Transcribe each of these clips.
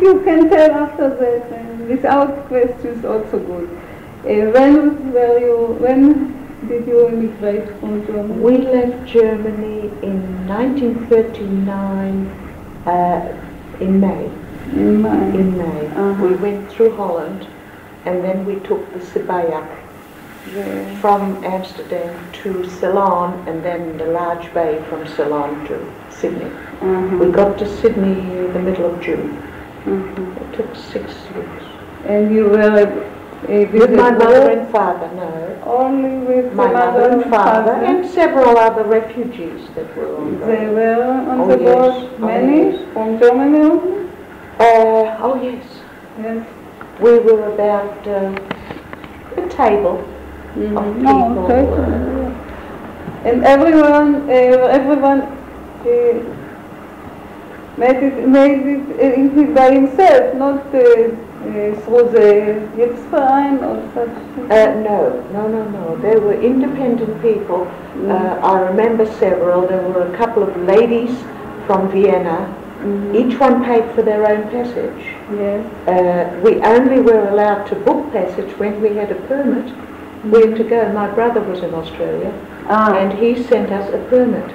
if you can tell after that, without questions, also good. When did you immigrate from Germany? We left Germany in 1939 in May. In May. In May. We went through Holland, and then we took the Sibajak from Amsterdam to Ceylon, and then the large bay from Ceylon to Sydney. We got to Sydney in the middle of June. It took 6 weeks. And you were with my mother and father? No. Only with my mother and father and several other refugees that were on board. They were on the boat, many from Germany? Oh yes. Yes. We were about a table of people. And everyone made it by himself, not through the Hilfsverein or such? No. There were independent people. I remember several. There were a couple of ladies from Vienna. Each one paid for their own passage. Yes. We only were allowed to book passage when we had a permit where to go. My brother was in Australia and he sent us a permit.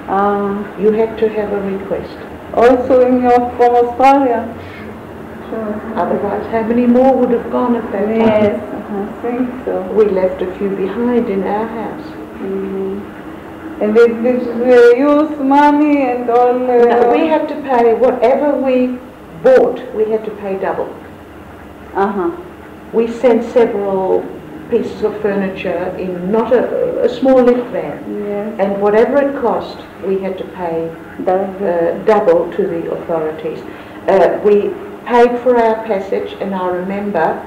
You had to have a request. Also from Australia? Sure. Otherwise, how many more would have gone at that time? Yes, I think so. We left a few behind in our house. And with use money and all? No, we had to pay whatever we bought. We had to pay double. We sent several pieces of furniture in not a small lift van, and whatever it cost, we had to pay double to the authorities. We paid for our passage, and I remember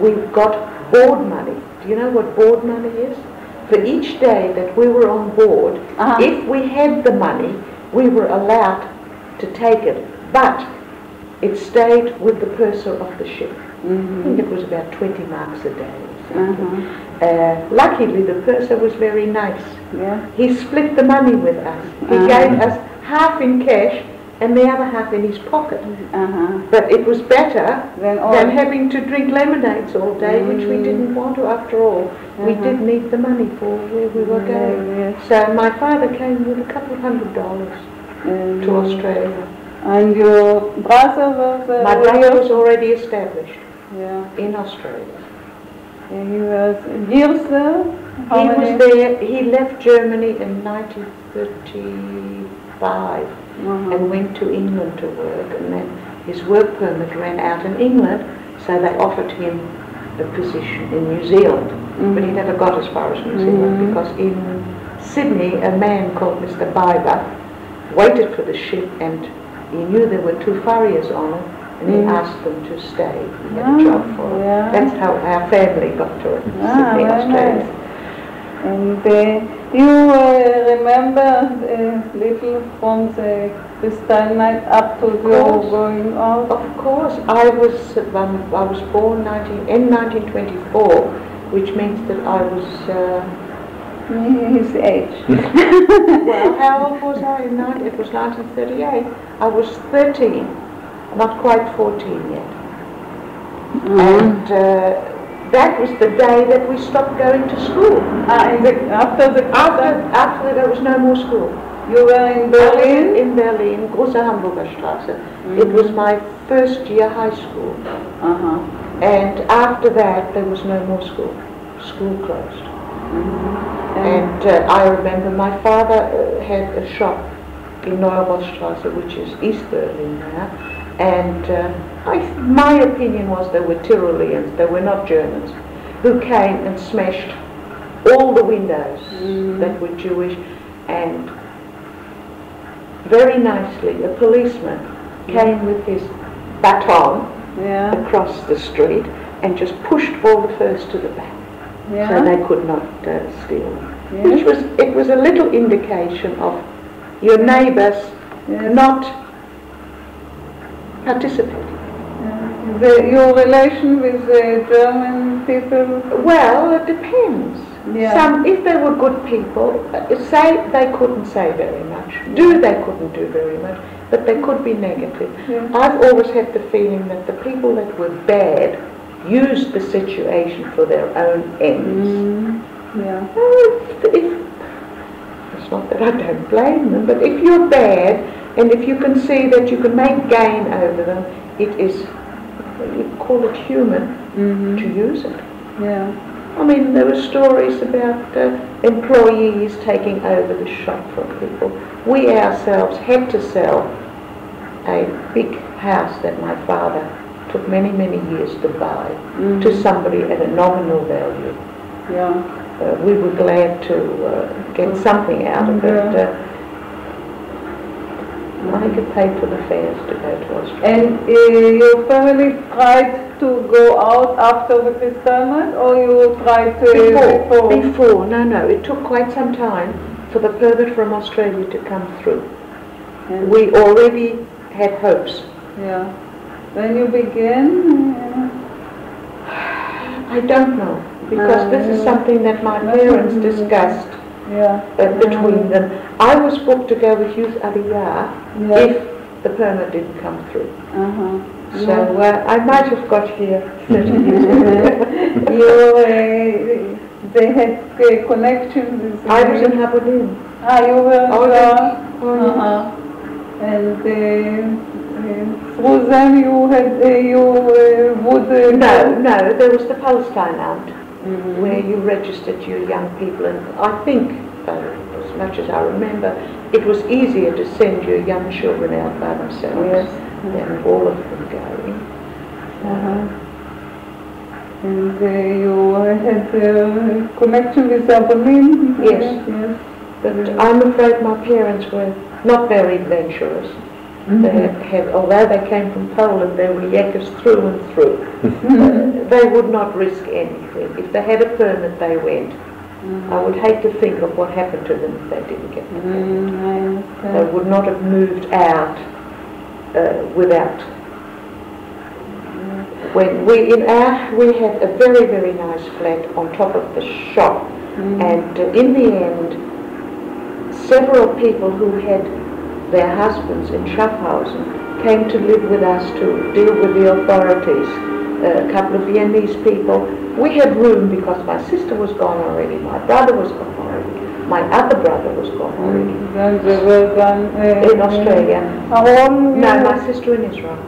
we got board money. Do you know what board money is? For each day that we were on board, if we had the money, we were allowed to take it, but it stayed with the purser of the ship. I think it was about 20 marks a day. Luckily, the purser was very nice. He split the money with us. He gave us half in cash and the other half in his pocket. But it was better than having to drink lemonades all day, which we didn't want to after all. We did need the money for where we were going. So my father came with a couple of $100 to Australia. And your brother was... My brother was already established in Australia. And he was years there? He was there. He left Germany in 1935 and went to England to work, and then his work permit ran out in England, so they offered him a position in New Zealand. But he never got as far as New Zealand, because in Sydney a man called Mr. Biber waited for the ship, and he knew there were 2 farriers on it, and he asked them to stay. He had a job for it. That's how our family got to it, Sydney, Australia. Nice. And you remember little from the Crystal Night up to your going out? Of course. I was born in 1924, which means that I was... his age. Well, how old was I? It was 1938. I was 13, not quite 14 yet. And that was the day that we stopped going to school. After there was no more school. You were in Berlin? In Berlin, Große Hamburger Straße. It was my first year high school. And after that, there was no more school. School closed. And I remember my father had a shop in Neuerstraße, which is East Berlin now. And my opinion was they were Tyroleans, they were not Germans, who came and smashed all the windows that were Jewish, and very nicely a policeman came with his baton across the street and just pushed all the furs to the back, so they could not steal them. It was a little indication of your neighbours not participating. Your relation with the German people? Well, it depends. Some, if they were good people, say they couldn't say very much. They couldn't do very much. but they could be negative. Yeah. I've always had the feeling that the people that were bad used the situation for their own ends. It's not that I don't blame them, but if you're bad and if you can see that you can make gain over them, it is, you call it human to use it. Yeah. I mean, there were stories about employees taking over the shop from people. We ourselves had to sell a big house that my father took many, many years to buy to somebody at a nominal value. Yeah. We were glad to get something out of it. I think it paid for the fares to go to Australia. And your family tried to go out after the Kristallnacht, or you tried to Before, no. It took quite some time for the permit from Australia to come through. And we already had hopes. Yeah. When you began? I don't know, because this is something that my parents discussed between them. I was booked to go with Youth Aliyah if the permit didn't come through. So I might have got here 30 years ago. They had a connection with I was in Habonim. You were and through them you would... No, there was the Palestine Amt, where you registered your young people, and I think, as much as I remember, it was easier to send your young children out by themselves than all of them going. And you had a connection with Abraham? Yes. But I'm afraid my parents were not very adventurous. Although they came from Poland, they were yakkers through and through. They would not risk anything. If they had a permit, they went. I would hate to think of what happened to them if they didn't get the permit. They would not have moved out without. When we had a very, very nice flat on top of the shop, and in the end, several people who had their husbands in Schaffhausen came to live with us to deal with the authorities. A couple of Viennese people. We had room because my sister was gone already, my brother was gone already, my other brother was gone already. They were gone in Australia. No, my sister in Israel.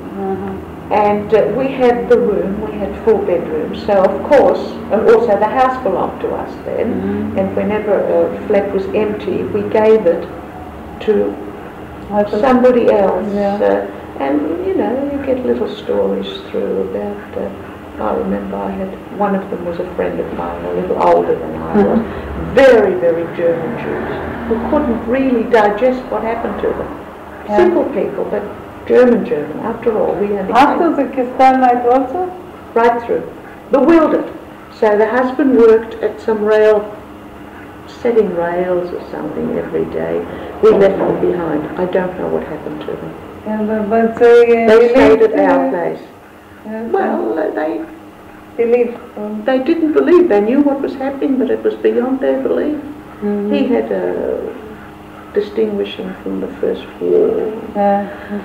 And we had the room, we had 4 bedrooms, so of course, and also the house belonged to us then, and whenever a flat was empty, we gave it to somebody else. And you know, you get little stories through about, I remember one of them was a friend of mine, a little older than I was, very, very German Jews, who couldn't really digest what happened to them. Simple people, but German, after all, we only after the Kristallnacht also? Right through. Bewildered. So the husband worked at some setting rails or something every day. We left them behind. I don't know what happened to them. But they stayed at our place. Well, they believed. They didn't believe. They knew what was happening, but it was beyond their belief. He had distinguishing from the First War.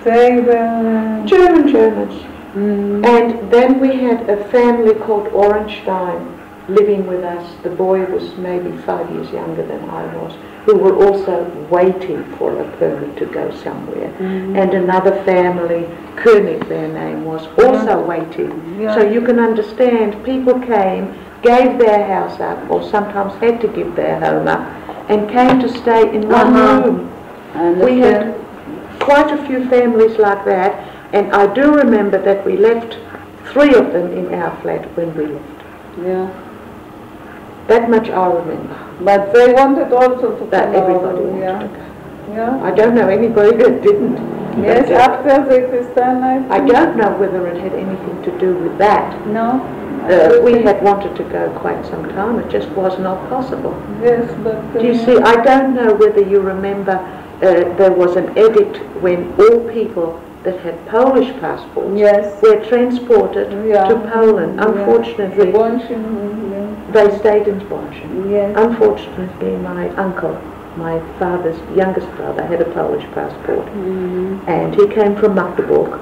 They were Germans. And then we had a family called Orenstein living with us. The boy was maybe 5 years younger than I was, who were also waiting for a permit to go somewhere. And another family, König their name was, also waiting. So you can understand, people came, gave their house up, or sometimes had to give their home up, and came to stay in one room. We had quite a few families like that, and I do remember that we left 3 of them in our flat when we left. That much I remember. But they wanted also to that come everybody over, wanted to go. I don't know anybody that didn't. Yes, after the Kristallnacht. I don't know whether it had anything to do with that. No. We had wanted to go quite some time. It just was not possible. Yes, but... Do you see, I don't know whether you remember there was an edict when all people that had Polish passports were transported to Poland. Unfortunately, they stayed in Zbąszyń. Unfortunately, my uncle my father's youngest brother had a Polish passport, and he came from Magdeburg.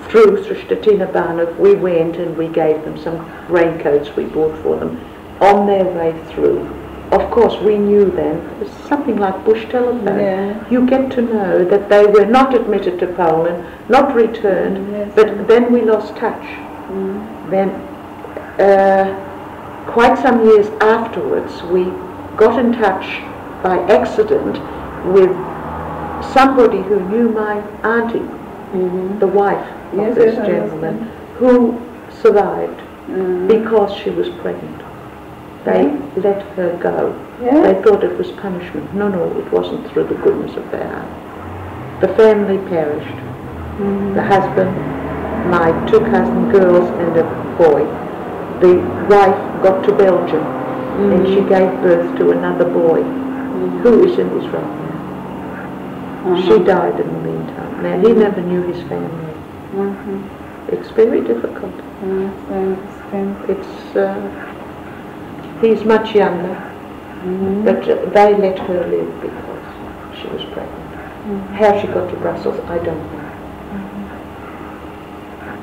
Through Szczecina Barnów, we went and we gave them some raincoats we bought for them on their way through. Of course, we knew then, it was something like bush telephone. Yeah. You get to know that they were not admitted to Poland, not returned, but then we lost touch. Then, quite some years afterwards, we got in touch by accident with somebody who knew my auntie, the wife of this gentleman, who survived because she was pregnant. They let her go. They thought it was punishment. No, it wasn't through the goodness of their heart. The family perished. The husband, my 2 cousin girls and a boy. The wife got to Belgium and she gave birth to another boy who is in Israel now. She died in the meantime. Now, he never knew his family. It's very difficult. It's he's much younger, but they let her live because she was pregnant. How she got to Brussels, I don't know.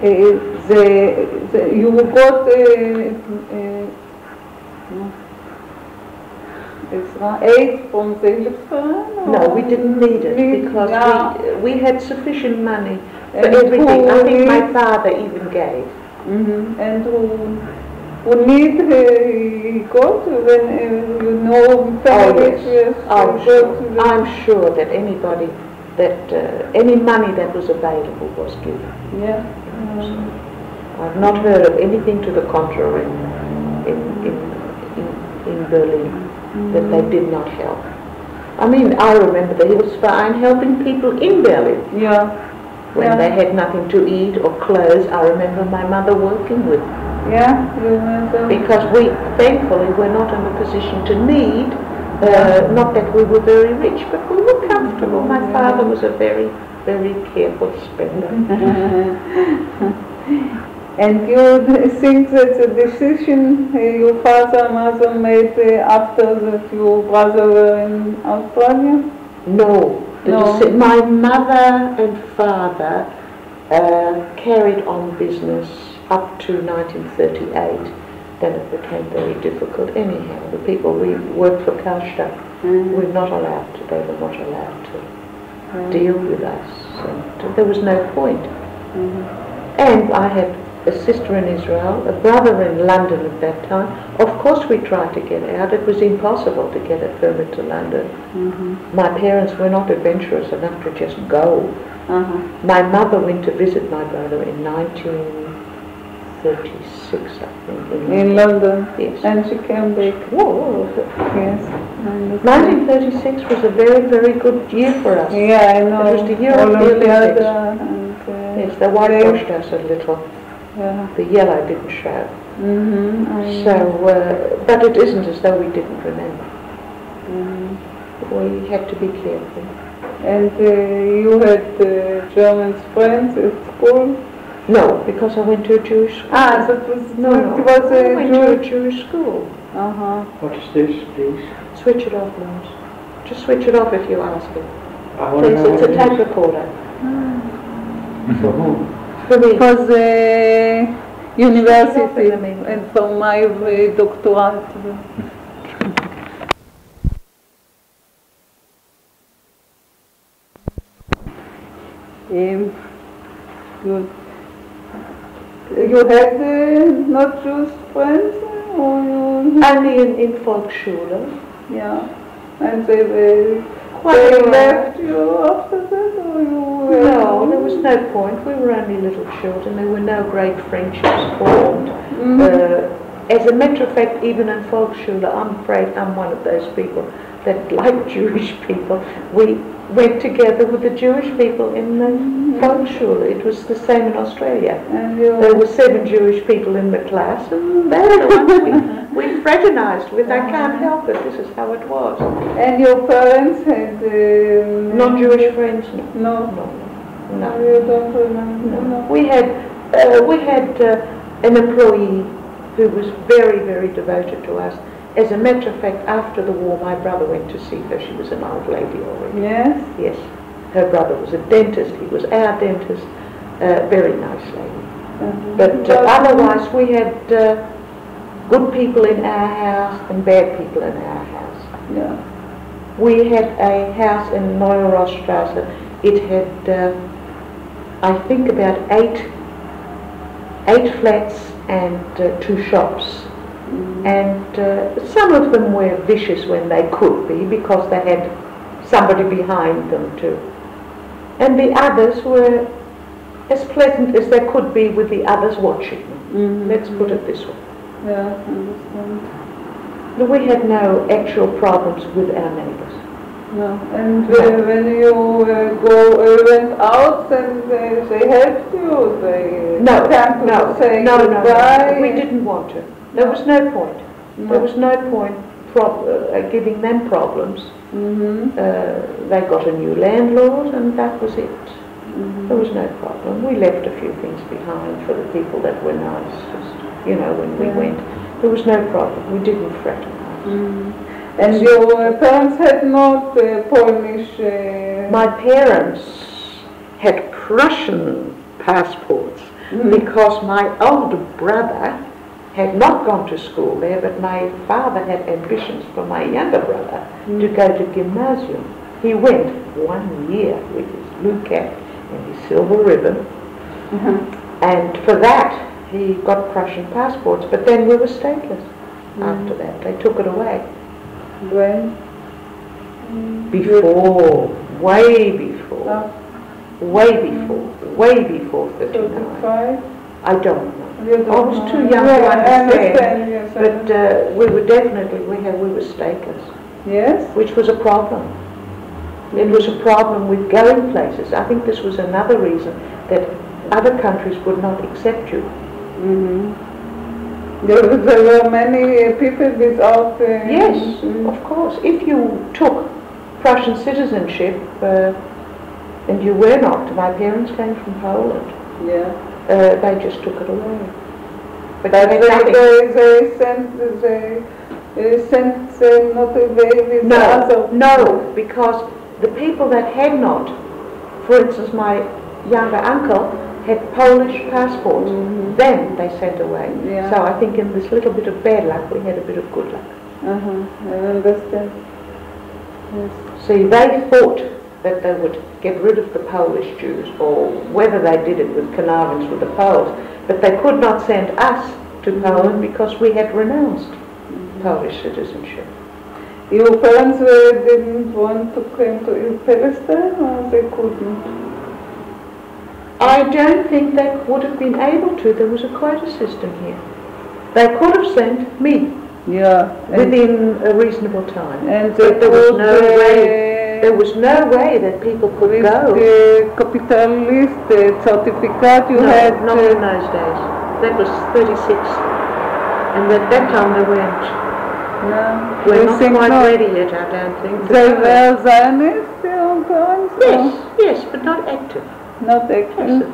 You got aid from the Hilfsverein? No, we didn't need it because we had sufficient money for everything. I think my father even gave. And who need he got when you know families? I'm sure that anybody that any money that was available was given. I've not heard of anything to the contrary in Berlin that they did not help. I mean, I remember the Hilfsverein helping people in Berlin. When they had nothing to eat or clothes, I remember my mother working with them. Because we, thankfully, were not in a position to need, not that we were very rich, but we were comfortable. My father was a very, very careful spender. And you think that the decision your father and mother made after that your brother were in Australia? No. My mother and father carried on business up to 1938. Then it became very difficult. Anyhow, the people we worked for Karstadt, we're not allowed to. They were not allowed to deal with us. And there was no point. And I had a sister in Israel, a brother in London at that time. Of course we tried to get out. It was impossible to get a permit to London. My parents were not adventurous enough to just go. My mother went to visit my brother in 1936, I think. In London? Yes. And she came back? Yes. 1936 was a very, very good year for us. Yeah, I know. It was the year of the Olympics. Yes, they whitewashed us a little. The yellow didn't show. But it isn't as though we didn't remember. We had to be careful. And you had German friends at school? No, because I went to a Jewish school. So it was I went to a Jewish school. What is this, please? Switch it off, Lars. Just switch it off if you ask it. Please, it's a tape recorder. For whom? For me. For the university and for my doctorate. You had not Jewish friends? Or you... Only in Volksschule. And they left you after that? Or you no, there was no point. We were only little children. There were no great friendships formed. As a matter of fact, even in Volksschule, I'm afraid I'm one of those people that like Jewish people. We went together with the Jewish people in the Volksschule. It was the same in Australia. There were 7 Jewish people in the class, and they were the ones we fraternized with. I can't help it. This is how it was. And your parents had... non-Jewish friends? No. You don't remember? No. We had an employee who was very, very devoted to us. As a matter of fact, after the war, my brother went to see her. She was an old lady already. Yes? Yes. Her brother was a dentist. He was our dentist. Very nice lady. But otherwise, we had good people in our house and bad people in our house. Yeah. We had a house in Neue Rossstrasse. It had, I think, about eight flats and 2 shops. And some of them were vicious when they could be, because they had somebody behind them too. And the others were as pleasant as they could be with the others watching them. Let's put it this way. Yeah, I understand. But we had no actual problems with our neighbours. No. And when you went out, and they helped you? They came to say goodbye? We didn't want to. There was no point. No. There was no point giving them problems. They got a new landlord, and that was it. There was no problem. We left a few things behind for the people that were nice, just, when we went. There was no problem. We didn't fraternize. And your parents had not Polish... My parents had Prussian passports because my older brother had not gone to school there, but my father had ambitions for my younger brother to go to gymnasium. He went 1 year with his blue cap and his silver ribbon, and for that he got Prussian passports, but then we were stateless after that. They took it away. When? Before, way before. Way before 39. 35? I don't know. I was too young to understand. Yes, but we were definitely, we were stateless. Yes? Which was a problem. It was a problem with going places. I think this was another reason that other countries would not accept you. There were many people without... yes, of course. If you took Prussian citizenship, and you were not, my parents came from Poland. Yeah. They just took it away. But they sent them not away with No, because the people that had not, for instance, my younger uncle had Polish passports. Then they sent away. Yeah. So I think in this little bit of bad luck, we had a bit of good luck. I understand. Yes. See, they thought that they would get rid of the Polish Jews, or whether they did it with connivance with the Poles, but they could not send us to Poland because we had renounced Polish citizenship. Your parents didn't want to come to Palestine, or they couldn't? I don't think they would have been able to. There was a quota system here. They could have sent me within a reasonable time, but there was no way. There was no way that people could go. The capitalist certificate you had? Not in those days. That was 36, and at that time they weren't. No. We're not quite ready yet, I don't think. They were Zionists, your parents? Yes, but not active. Not active? Yes,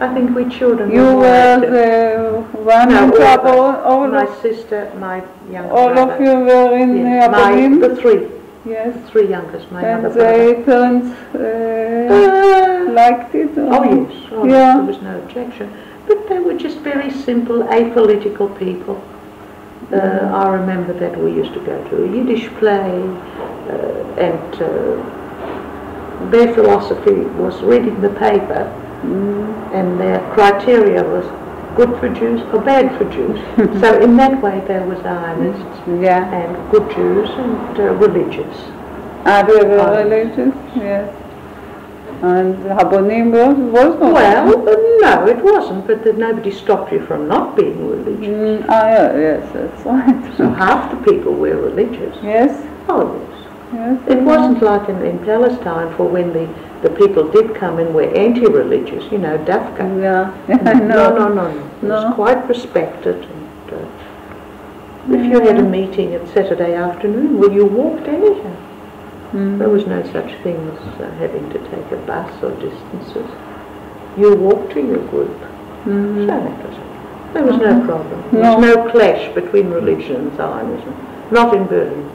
I think we children you were the one in trouble? All my sister, my younger all brother. All of you were in Apolim? The three. Yes. 3 youngest, my and other brother. And parents liked it? Or? Oh yes, there was no objection. But they were just very simple, apolitical people. I remember that we used to go to a Yiddish play, and their philosophy was reading the paper, and their criteria was good for Jews or bad for Jews. So in that way there was Zionists and good Jews and religious. They were religious? Yes. And Habonim was not? Well, no, it wasn't, but nobody stopped you from not being religious. Yes, that's right. So half the people were religious. Yes? Oh, yes. It wasn't like in Palestine, for when the people did come and were anti-religious, Dafka. No. It was quite respected. And, if you had a meeting at Saturday afternoon, well, you walked anyhow. There was no such thing as having to take a bus or distances. You walked to your group. So that was it. There was no problem. There was no clash between religion and Zionism. Not in Berlin.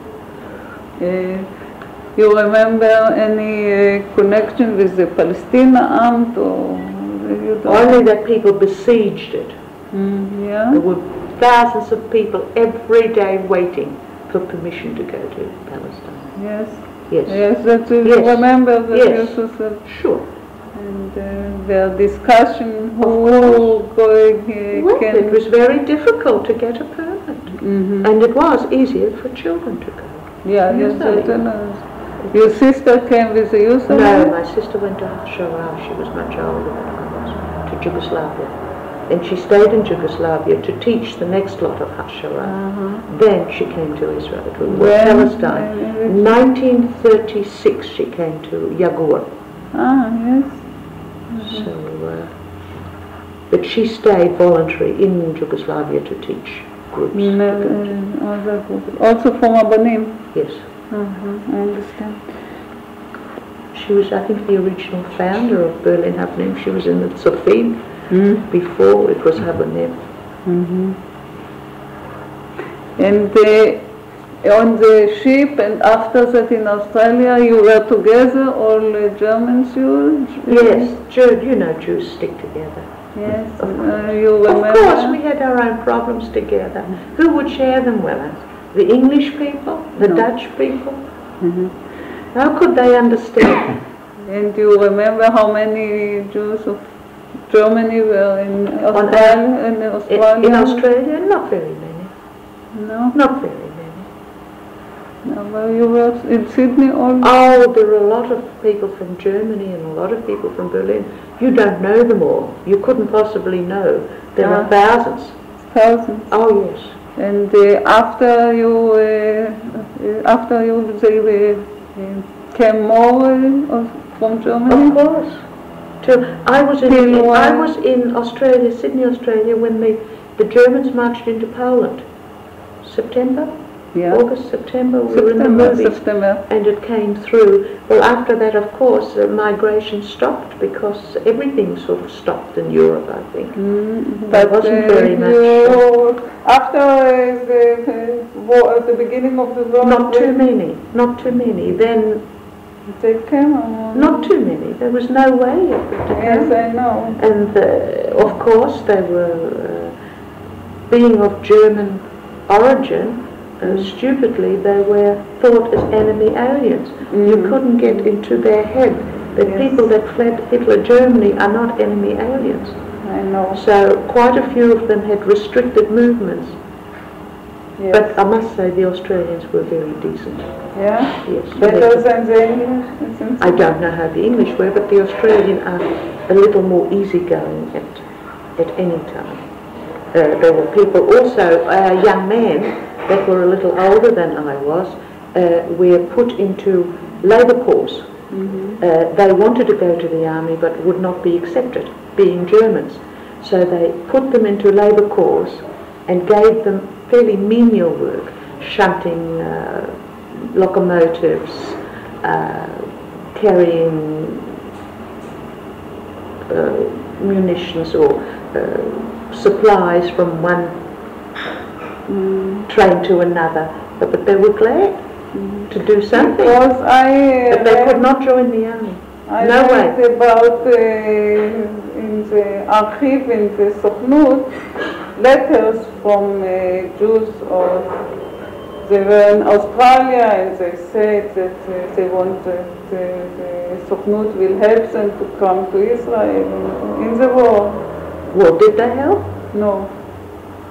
You remember any connection with the Palestine Amt or? Only that people besieged it. Yeah. There were thousands of people every day waiting for permission to go to Palestine. Yes. Yes. Yes, that you remember that yes. Sure. And their discussion who It was very difficult to get a permit. And it was easier for children to go. Yeah, yes, your sister came with you somewhere? No, my sister went to Sharon. She was much older than I was, to Yugoslavia. And she stayed in Yugoslavia to teach the next lot of Hashara. Then she came to Israel, to Palestine. In 1936 she came to Yagur. Yes. So, but she stayed voluntary in Yugoslavia to teach groups. Also from Abanim? Yes. I understand. She was, I think, the original founder of Berlin Habanim. She was in the Tzofim before it was Habanim. And on the ship and after that in Australia, you were together, all Germans, Yes, you know Jews stick together. Yes, you remember? Of course, we had our own problems together. Who would share them with us? The English people? The Dutch people? How could they understand? And you remember how many Jews of Germany were in Australia? In Australia? Not very many. No? Not very many. No, well, you were in Sydney also? Oh, there are a lot of people from Germany and a lot of people from Berlin. You don't know them all. You couldn't possibly know. There are thousands. Thousands? Oh, yes. And after you came more from Germany? Of course. I was in Australia, Sydney, Australia, when the Germans marched into Poland. September? Yeah. August, September, we were in the movies. And it came through. Well, after that, of course, migration stopped because everything sort of stopped in Europe, I think. There wasn't very much. After the beginning of the war? Not too many. Then they came? Not too many. There was no way of it to come. Yes, I know. And of course, they were, being of German origin, stupidly, they were thought as enemy aliens. You couldn't get into their head that people that fled Hitler Germany are not enemy aliens. I know. So quite a few of them had restricted movements. Yes. But I must say the Australians were very decent. Yeah? Yes. Better than the English? I don't know how the English were, but the Australian are a little more easygoing at any time. There were people also, young men that were a little older than I was, were put into labour corps. They wanted to go to the army but would not be accepted, being Germans. So they put them into labour corps and gave them fairly menial work, shunting locomotives, carrying munitions or supplies from one train to another, but they were glad to do something. Because but they could not join the army. No way. I read about in the archive in the Sochnut letters from Jews or they were in Australia and they said that they want that the Sochnut will help them to come to Israel in the war. Well, did they help? No.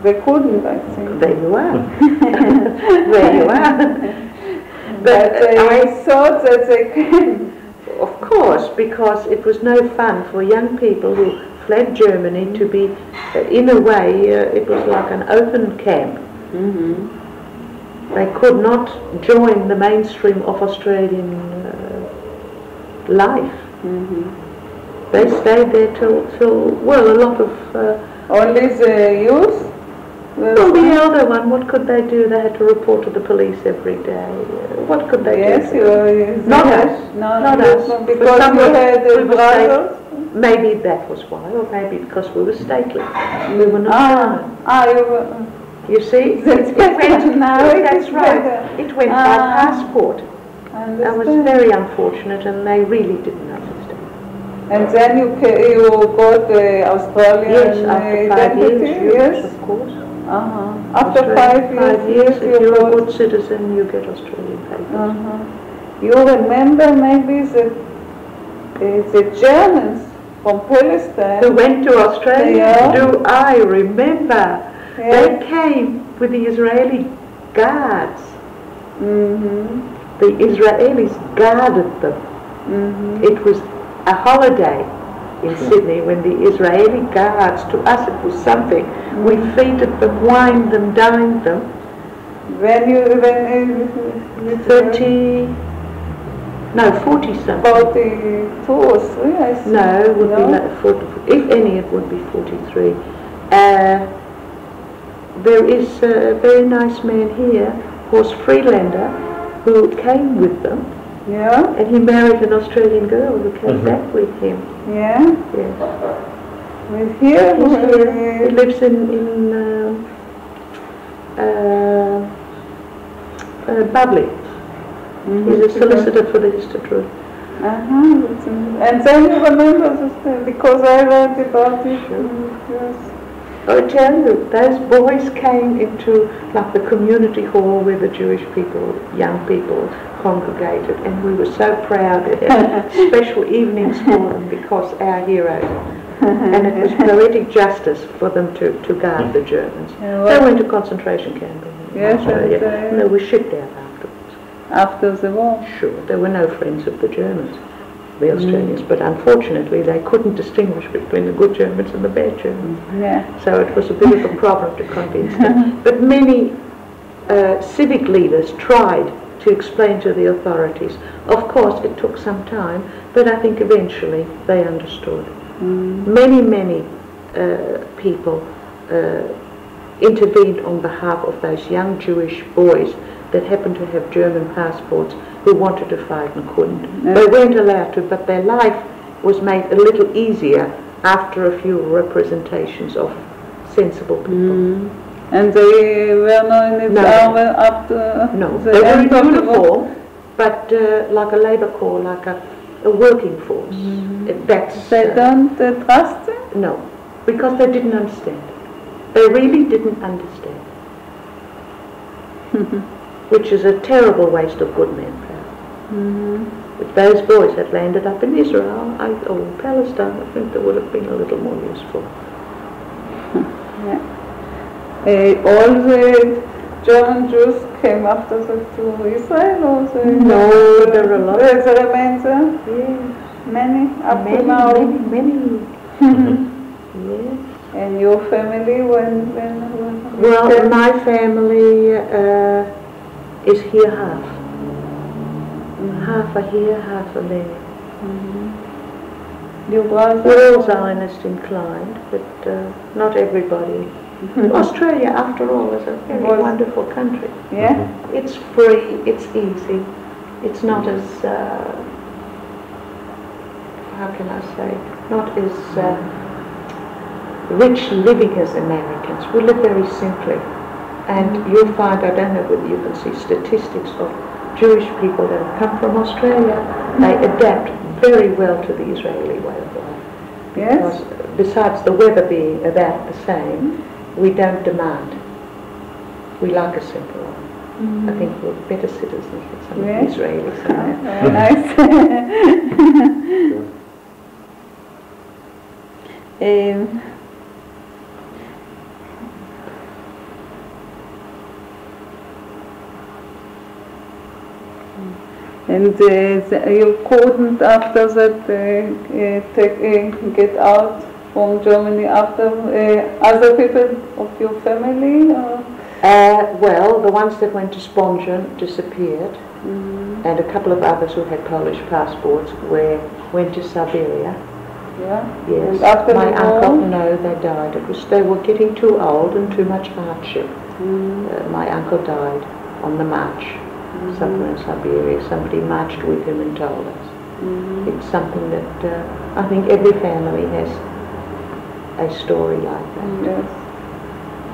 They couldn't, I think. There you are. There you are. But I thought that they can. Of course, because it was no fun for young people who fled Germany to be, in a way, it was like an open camp. They could not join the mainstream of Australian life. They stayed there till well, a lot of... only the youth? Well, the elder one, what could they do? They had to report to the police every day. What could they do? Yes, not us. Not us. For Because you had brothers? maybe that was why, or maybe because we were stately. We were not German. You see? That's better now. That's right. It went by passport. I was very unfortunate, and they really didn't understand. And then you got the Australian identity? Yes, of course. After 5 years, if you're a good citizen, you get Australian papers. You remember maybe the Germans from Palestine who went to Australia? Do I remember? They came with the Israeli guards. The Israelis guarded them. It was a holiday in Sydney when the Israeli guards, to us it was something. We feted them, wined them, dined them. When 40 something. 42 or 3, I see. No, it would be like 40, if any it would be 43. There is a very nice man here, Horst Friedlander, who came with them. Yeah. And he married an Australian girl who came back with him. Yeah? Yes. With here? He lives in Bubbly. He's a solicitor for the Institute. And then you remember this thing, because I read about it. Yes. I tell you, those boys came into like the community hall where the Jewish people, young people, congregated, and we were so proud to have special evenings for them because our heroes. And it was poetic justice for them to guard the Germans. They went to concentration camps in Australia, and they were shipped out afterwards. After the war? Sure, they were no friends of the Germans, the Australians, but unfortunately they couldn't distinguish between the good Germans and the bad Germans. So it was a bit of a problem to convince them. But many civic leaders tried to explain to the authorities. Of course, it took some time, but I think eventually they understood. Many people intervened on behalf of those young Jewish boys that happened to have German passports who wanted to fight and couldn't. They weren't allowed to, but their life was made a little easier after a few representations of sensible people. And they were not in the army up to they were in uniform, but like a labor corps, like a working force. They don't trust them? No, because they didn't understand. They really didn't understand. Which is a terrible waste of good manpower. If those boys had landed up in Israel or Palestine, I think they would have been a little more useful. All the German Jews came after that to Israel, or no, there are a lot. There remains there? Yes. Many, up to now? Many. Yes. And your family, when well, my family is here half. Half are here, half are there. Your brother? We're all Zionist inclined, but not everybody. Australia, after all, is a very wonderful country. Yeah? It's free, it's easy. It's not as, how can I say, not as rich living as Americans. We live very simply. And you'll find, I don't know whether you can see statistics of Jewish people that have come from Australia. They adapt very well to the Israeli way of life. Because besides the weather being about the same, we don't demand. We like a simple life. I think we're better citizens than some of the Israelis. Nice. And you couldn't after that get out from Germany after other people of your family? Well, the ones that went to Spongen disappeared, and a couple of others who had Polish passports went to Siberia. Yeah. Yes. And after my uncle, no, they died. They were getting too old and too much hardship. My uncle died on the march. Somewhere in Siberia. Somebody marched with him and told us. It's something that I think every family has a story like that. Yes.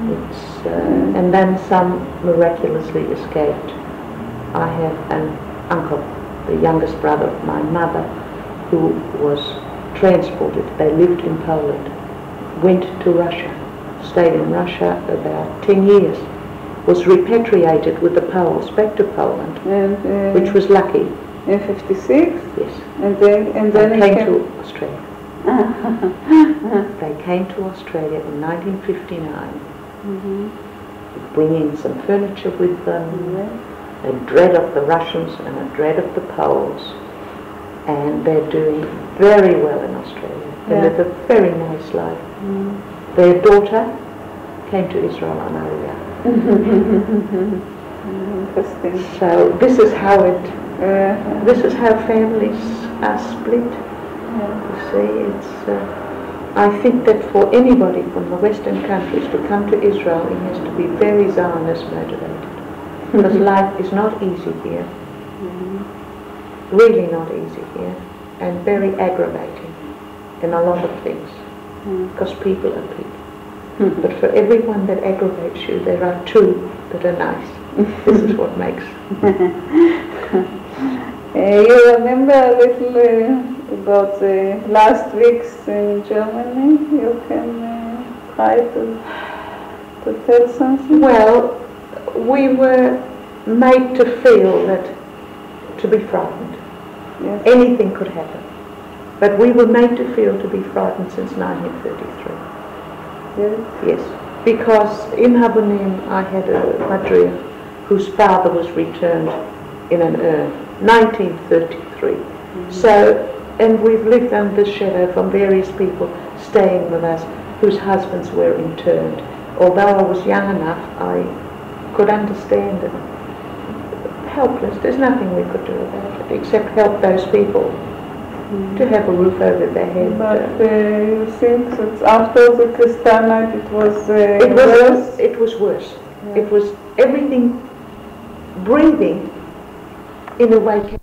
It's, and then some miraculously escaped. I have an uncle, the youngest brother of my mother, who was transported. They lived in Poland, went to Russia, stayed in Russia about 10 years, was repatriated with the Poles back to Poland, And, which was lucky. in 56? Yes. And then They he came to Australia. They came to Australia in 1959, bringing some furniture with them, a dread of the Russians and a dread of the Poles, and they're doing very well in Australia. They live a very nice life. Their daughter came to Israel on Aliyah. Interesting. So this is how families are split. You see, it's. I think that for anybody from the Western countries to come to Israel, he has to be very Zionist motivated, because life is not easy here. Really not easy here, and very aggravating in a lot of things, because people are people. But for everyone that aggravates you, there are two that are nice. This is what makes. You remember a little about the last weeks in Germany? You can try to tell something? Well, we were made to feel that, to be frightened. Yes. Anything could happen. But we were made to feel to be frightened since 1933. Yes. Yes. Because in Habonim I had a Madria whose father was returned in an urn, 1933. So, and we've lived under the shadow from various people staying with us whose husbands were interned. Although I was young enough, I could understand it. Helpless, there's nothing we could do about it except help those people to have a roof over their head. But you think that after the Kristallnacht it was worse? It was worse. It was everything breathing in a way.